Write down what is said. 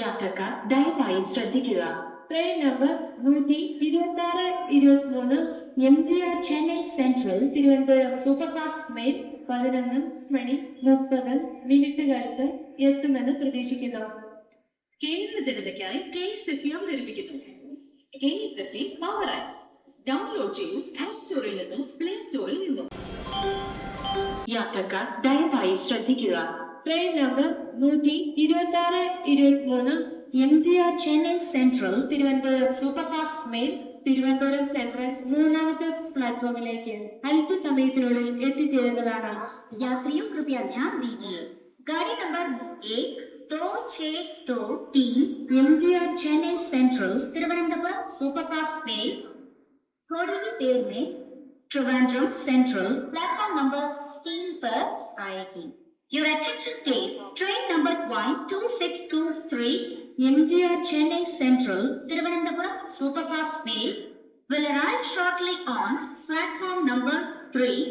യാത്രക്കാർ ദയവായി ശ്രദ്ധിക്കുക. Train number 126-23 MGR Chennai Central Thiruvananthapuram superfast mail 11:30 എത്തുമെന്ന് പ്രതീക്ഷിക്കുന്നു. കേരള ജനതയ്ക്കായി KSFE അവതരിപ്പിക്കുന്നു KSFE പവർ ആപ്പ്. ഡൗൺലോഡ് ചെയ്യൂ ആപ്പ് സ്റ്റോറിൽ നിന്നും പ്ലേ സ്റ്റോറിൽ നിന്നും. യാത്രക്കാർ ദയവായി ശ്രദ്ധിക്കുക. Train number 126-23 MGR Chennai Central Thiruvananthapuram superfast mail Thiruvananthapuram Central 3ാമത്തെ പ്ലാറ്റ്ഫോമിലേക്ക് അല്പസമയത്തിനുള്ളിൽ എത്തിച്ചേരുന്നതാണ്. यात्रियों कृपया ध्यान दीजिए, गाड़ी number 12623 MGR Chennai Central Thiruvananthapuram superfast mail थोड़ी ही देर में ट्रिवेंड्रम सेंट्रल प्लेटफॉर्म नंबर 3 पर आएगी. Your attention please. Train number 12623 MGR Chennai Central Thiruvananthapuram superfast mail will arrive shortly on platform number 3.